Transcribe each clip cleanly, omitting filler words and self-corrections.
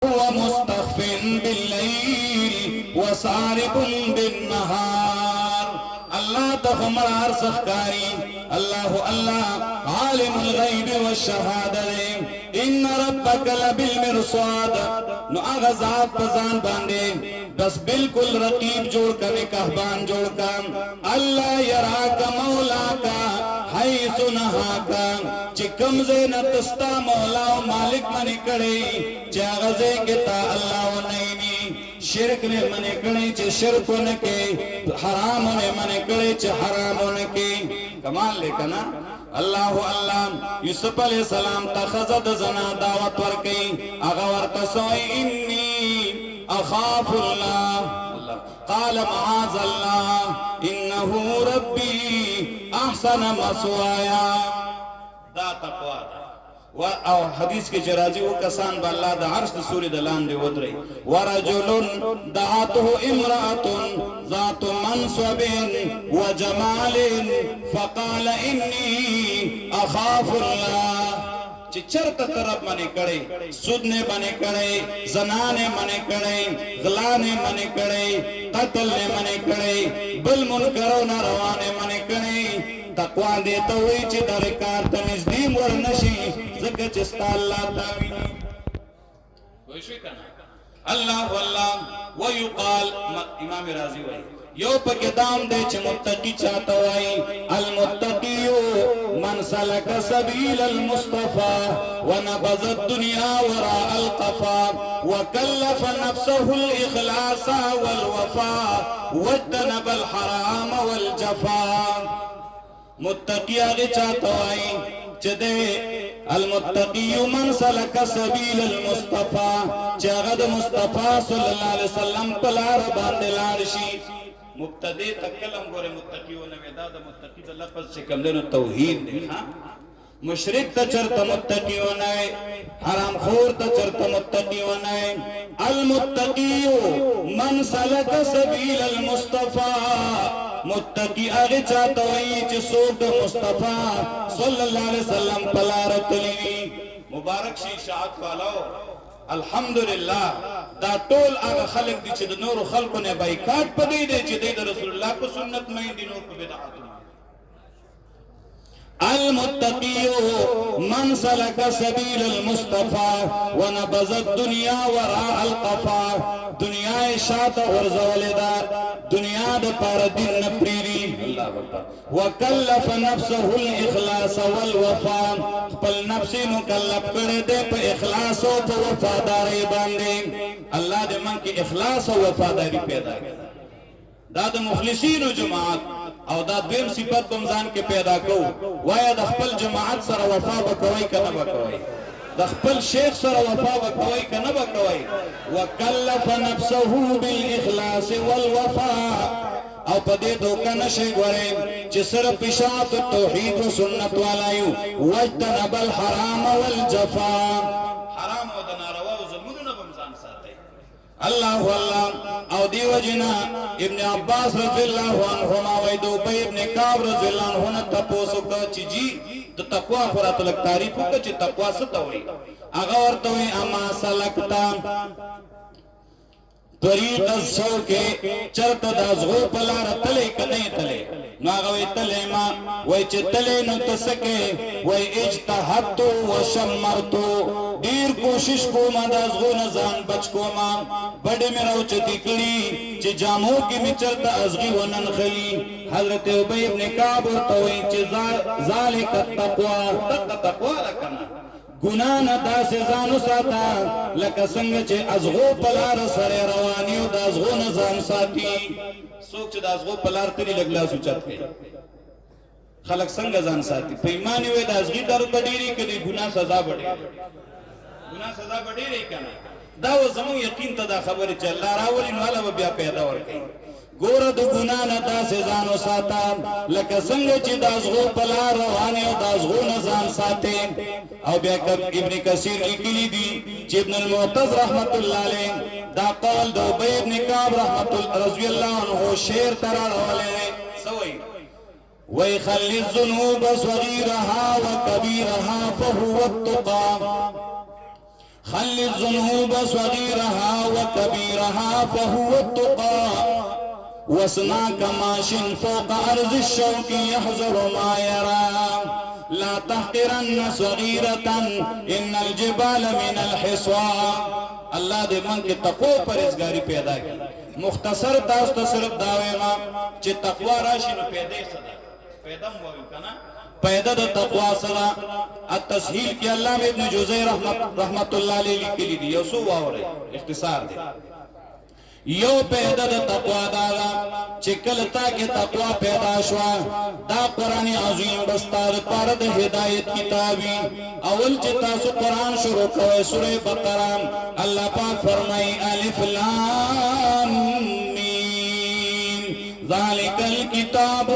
ومستخف بالليل وسارب بالنهار. الله تخمر سخكاري الله عالم الغيب والشهادة إن ربك لبالمرصاد. نو آغازات پزان باندے بس بالکل رقیب جوڑ کا نکہبان جوڑ کا. اللہ یراک مولا کا حیث نہا کا چکم زینتستا مولا و مالک منی کڑی چاغزے کتا اللہ و نینی. شرک نے منی کڑی چے شرک نکے حرام نے منی کڑی چے حرام نکے. کمال لے کنا اللہ یوسف علیہ السلام تا خزد زنا دعوت ورکی اغور تسوئی انی اخاف اللہ قال معاذ اللہ انہو ربی احسن مسوایا. دا تقوی دا او حدیث کے جرازی وہ کسان با اللہ دا عرش دا سوری دا لام دے ودرئی. ورجل دعاته امرأة ذات منصب وجمال فقال انی اخاف اللہ. چرت طرف منے کڑے سود نے منے کڑے زنا نے منے کڑے غلا نے منے کڑے قتل نے منے کڑے بل منکر و ناروا نے منے کڑے. تقوی دیتا ہوئی چی درکار تنیز دیم ورنشی زکر چستا اللہ تاوینی کوئی شوئی کنا اللہ واللہ ویقال. امام رازی وی یو پک دام دے چی متقی چاہتا ہوئی المتقیو من سلک سبیل المصطفى ونبذ الدنیا وراء القفا وکلف نفسه الاخلاص والوفا واجتنب الحرام والجفا. متقی آگے چاہتا ہوئی چدے المتقی من سلک سبیل المصطفى چاگد مصطفیٰ صلی اللہ علیہ وسلم پلار باندلارشی. مبتدی تکلم گورے متقیو نویداد متقی دا لفظ چکم دینو توحید دے. مشرک تا چرتا متقیو نوے حرام خور تا چرتا متقیو نوے. المتقیو من سلک سبیل المصطفى متقی آگے چاہتا ہوئی چی سوک دا مصطفیٰ صلی اللہ علیہ وسلم پلارت لیوی. مبارک شی شاعت فالاو الحمدللہ دا ٹول آگا خلق دی چی دا نور خلقوں نے بائیکاٹ پا دی دے چی دی دا رسول اللہ کو سنت میں دی نور کو بدعات میں. المتقیو من سلک سبیل المصطفى ونبذ الدنیا وراء القفا. دنیا شاعت ورزوالدہ دنیا دا پار دن نپریری وکلف نفسه الاخلاص والوفا. پل نفسی مکلف کرے دے پا اخلاص و پا وفاداری باندے. اللہ دے من کی اخلاص و وفاداری پیدا کرے. دا مخلصین و جماعت او دا دویم صفت بمزان کے پیدا کو وایا دا خپل جماعت سر وفا بکوائی کا نبا کوائی دا خپل شیخ سر وفا بکوائی کا نبا کوائی. وکلف نفسه بالاخلاص والوفا او پدے دوکا نشے گورے چی سر پشات توحید و سنت والایو وجتنب الحرام والجفا. حرام و دناروا و ظلمونو نبمزان ساتے اللہ او دیو جنا ابن عباس رضی اللہ عنہما ویدو پہ ابن کعب رضی اللہ عنہ تپوسو کا چی جی تو تقوی خورات لگ تعریفو کا چی تقوی ستا ہوئی اغورتوئی اما سلکتا طریق السو کے چرت دازغو پلار تلے کنے تلے ناغوی تلے ما وی چی تلے نو تسکے وی اجتحدتو و شمرتو دیر کوشش کو ما دازغو نزان بچ کو ما بڑے میرا اچتی کلی چی جامو کی می چرت ازغی و ننخلی. حضرت عبی ابن کعب ورطوئی چی ذالک التقوی تقوی لکنا گناہ نا دا سے زانو ساتا لکا سنگ چے ازغو پلار سر روانیو دا ازغو نزان ساتی. سوک چے دا ازغو پلار تری لگلا سوچت گئی خلق سنگ زان ساتی پیمانی ہوئے دا ازغی دارو بڑیری کدی گناہ سزا بڑی رہی کنا. دا وہ زمون یقین تا دا خبری چے اللہ راولی نوالا و بیا پیدا ورکی گورا دو گناہ نتا سے زانو ساتا لکا سنگ چی دازغو پلا روانی و دازغو نزان ساتے. او بیا ابن کثیر لکلی دی چی ابن المعتز رحمت اللہ علیہ دا قول دو بی ابن کعب رحمت اللہ رضی اللہ عنہ شیر ترا روالے سوئی وَيْخَلِّ الذُّنُوبَ صَغِيرَهَا وَكَبِيرَهَا فَهُوَ التُّقَى. خل الذنوب صغيرها وكبيرها فهو التقى واصنعك ماش فوق أرض الشوك يحذر ما يرى لا تحقرن صغيرة إن الجبال من الحصى اللہ دے من کے تقوی پرہیزگاری پیدا کی مختصر تاسو ته صرف دا وایم چې تقوا راشي نو پیدا صدا پیدا مو کنا پیدا د تقوا سره التسهیل کې علامه ابن جوزی رحمت الله علیه لیکلی دی یو سو واوري اختصار دی یو پیدا د تقوا دا چې کله تا کې تقوا پیدا شوا دا قران عظیم بستار پر د هدایت کتابي اول چې تاسو قران شروع کوئ سوره بقره الله پاک فرمای الف لام میم ذالک الکتاب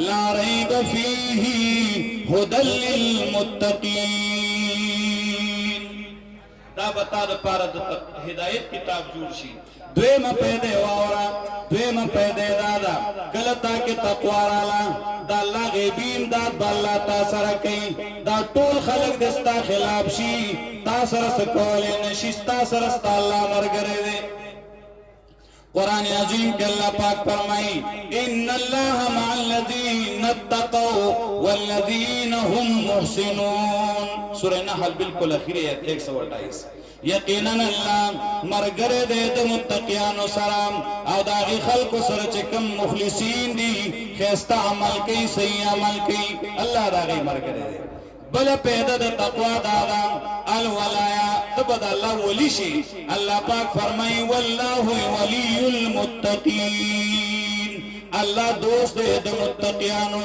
لا ریب فیه هدى للمتقین دا بتا د پاره د هدایت کتاب جوړ شي دویم پیدا واورا دویم پیدا دادا کلتا کی تقوا رالا دا اللہ غیبی امداد با اللہ تا سره کئی دا طول خلق دستا خلاف شی تا سره سکولی نشستا سره ستا اللہ مرگره دے قرآن عظیم کے اللہ پاک فرمائی ان اللہ مع الذین اتقوا والذین هم محسنون سورہ نحل بالکل اخیری 128 یقینا اللہ مرگر دے د متقیانو سلام او داغی خلق سره چې کم مخلصین دی خیستا عمل کئی صحیح عمل کئی اللہ داغی مرگر دے بل پیدا د تقوا داغا الولایا تبد اللہ ولی شی اللہ پاک فرمائی واللہ ولی المتقین اللہ دوست دے د متقیانو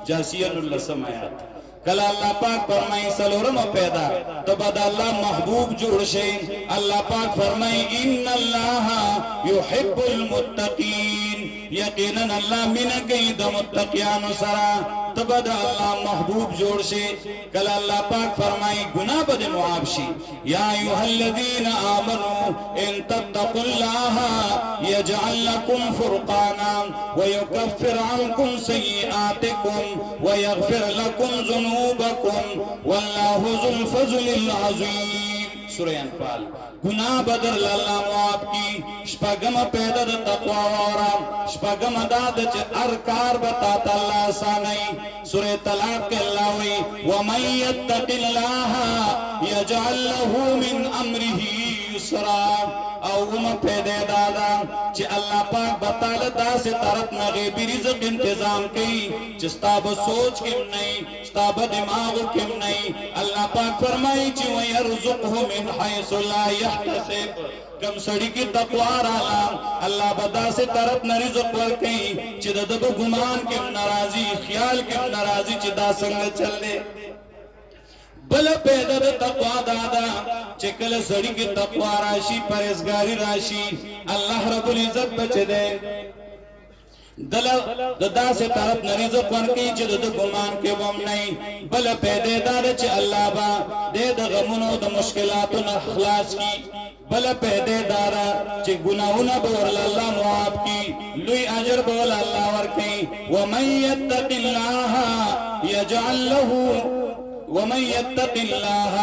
جاسین اللہ سمایات کلا اللہ پاک فرمائی سلورم پیدا تو بد اللہ محبوب جوڑ شئی اللہ پاک فرمائی ان اللہ یحب المتقین یقینا اللہ من گئی دا متقیان سرا تو بد اللہ محبوب جوڑ شئی کلا اللہ پاک فرمائی گناہ بد معاب شئی یا ایوہ الذین آمنوا ان تتقوا اللہ یجعل لکم فرقانا ویکفر عنکم سیئاتکم ویغفر لکم ذنوبکم واللہ ذو الفضل العظیم سورہ انفال گناہ بدر لاللہ معاب کی شپاگم پیدا دا تقوی وارا شپاگم داد چه ارکار بتاتا اللہ سانئی سورہ طلاق کے اللہ وی وَمَن يَتَّقِ اللَّهَ يَجْعَل لَّهُ مِنْ أَمْرِهِ يُسْرًا او ام پیدا دادا چه اللہ پاک بطال دا سے طرف نغیبی رزق انتظام کی چستاب سوچ کم نہیں ستاب دماغ کم نہیں اللہ پاک فرمائی چه وَيَرْزُقْهُ مِنْ حَيْثُ لَا يَحْتَسِبْ کم سڑی کی تقوار آلام اللہ بدا سے طرف نرزق ورکی چه دب گمان کم نرازی خیال کم نرازی چه دا سنگ چل دے بل پیدا دا تقوی دادا چکل سڑی کی تقوی راشی پرہیزگاری راشی اللہ رب العزت بچے دے دا سے طرف نریزق ورکی چه دا گمان کے بم نہیں بل پیدا دادا چه اللہ با دے دا غمونو دا مشکلاتو نخلاص کی بل پیدا دارا چه گناہونا بورل اللہ معاب کی لوی عجر بول اللہ ورکی ومن یتق اللہ یجعل لہو ومن يتق الله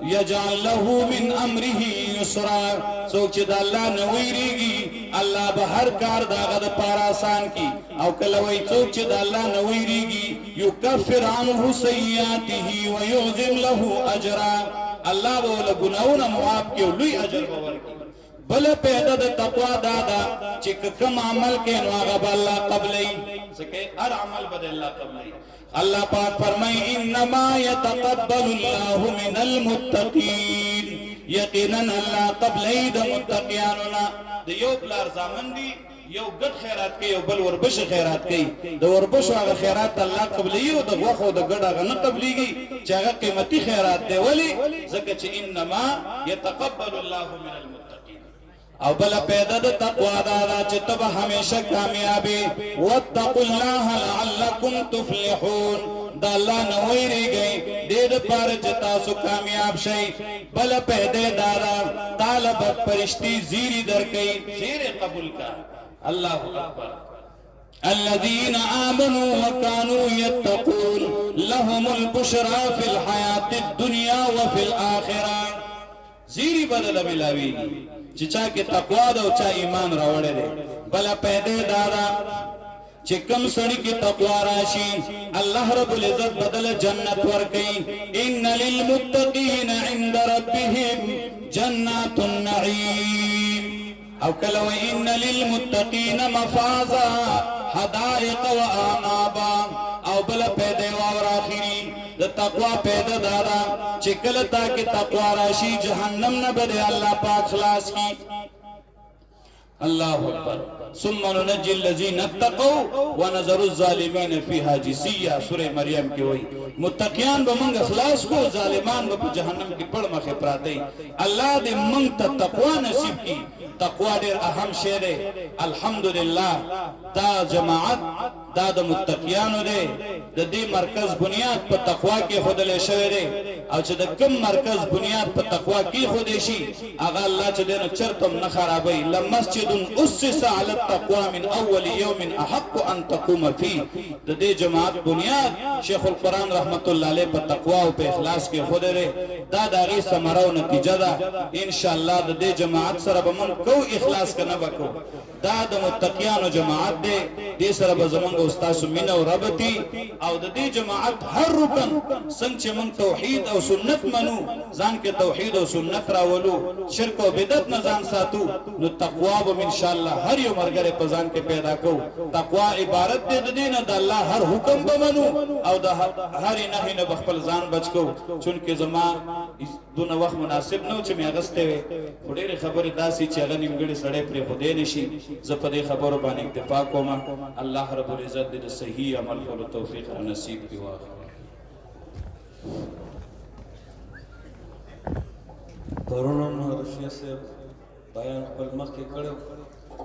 يجعل له من امره يسرا سوچ دا اللہ نویریگی اللہ بہر کار دا غد پارا آسان کی او کلوی سوچ دا اللہ نویریگی یکفر عنه سیئاته ویعظم له اجرا اللہ بولا گناہونا معاب کی لوی اجر بور کی بل پیدا دا تقوی دادا چک کم عمل کے نواغب اللہ قبلی سکے ہر عمل بد اللہ قبلی اللہ پاک فرمائی انما یتقبل اللہ من المتقین یقینا اللہ قبلی دا متقیانونا دا یو بلار زامن دی یو گد خیرات کئی یو بل وربش خیرات کئی دا وربش واغ خیرات اللہ قبلی و دا وخو دا گد آغا نقبلی گئی چاگا قیمتی خیرات دے ولی زکا چھ انما یتقبل اللہ من المتقین او بلا پیدا دا تقوی دادا چه تب ہمیشہ کامیابی واتقوا اللہ لعلکم تفلحون دا اللہ نویری گئی دید پار چتاسو کامیاب شئی بلا پیدا دادا طالب پرشتی زیری در کئی زیر قبول کا اللہ اکبر الذين آمنوا وكانوا يتقون لهم البشرى في الحياة الدنيا وفي الآخرة زیری بدل ملاوی چې چا کې تقوا ده او چا ایمان راوړی دی بله پیدا دادا چې کوم سړي کې تقوا راشي الله رب العزت بدل جنت ورکړي ان للمتقین عند ربهم جنات النعیم او کله ان للمتقین مفازا حدائق واعنابا او بل پیدا اور اخری د تقوا پیدا دارا چې کله تا کې تقوا راشي جهنم نه بده الله پاک خلاص کی الله اکبر ثم ننجي الذين اتقوا ونذر الظالمين فيها جثيا سورہ مریم کې وایي متقیان به موږ اخلاص کو ظالمان به جهنم کې پړ مخه پراته الله دې موږ ته تقوا نصیب کړي تقوا ډېر اهم شی دی الحمدلله دا جماعت دا د متقیانو دی د دې مرکز بنیاد په تقوا کې خودل شوی دی او چې د کوم مرکز بنیاد په تقوا کې خودي شي هغه الله چې دنه چرتم نه خرابوي لمسجد اسس على التقوى من اول يوم احق ان تقوم فيه د دې جماعت بنیاد شیخ القران رحمت الله علیه په تقوا او په اخلاص کې خود لري دا دغه ثمره او نتیجه ده ان شاء الله د دې جماعت سره به مونږ کو اخلاص کنه وکړو دا د متقیانو جماعت دی دې سره به زمونږ استاد مینه او ربطي او د دې جماعت هر رکن څنګه چې مونږ توحید او سنت منو ځان کې توحید او سنت راولو شرک او بدعت نه ځان ساتو نو تقوا به ان شاء الله هر یو مرګره په ځان کې پیدا کو تقوا عبارت دې د دینه د الله هر حکم به منو او د هر نه نه خپل ځان بچ کو چونکه زما دونه وخت مناسب نه چې مې غسته وي ډېر خبرې داسي چې هغه نیمګړي سړې پرې خو دې نشي زه په دې خبرو باندې اکتفا کوم الله رب العزت دې صحیح عمل کولو توفیق نصیب کړي پرونم رشید صاحب بیان خپل مخ کې کړو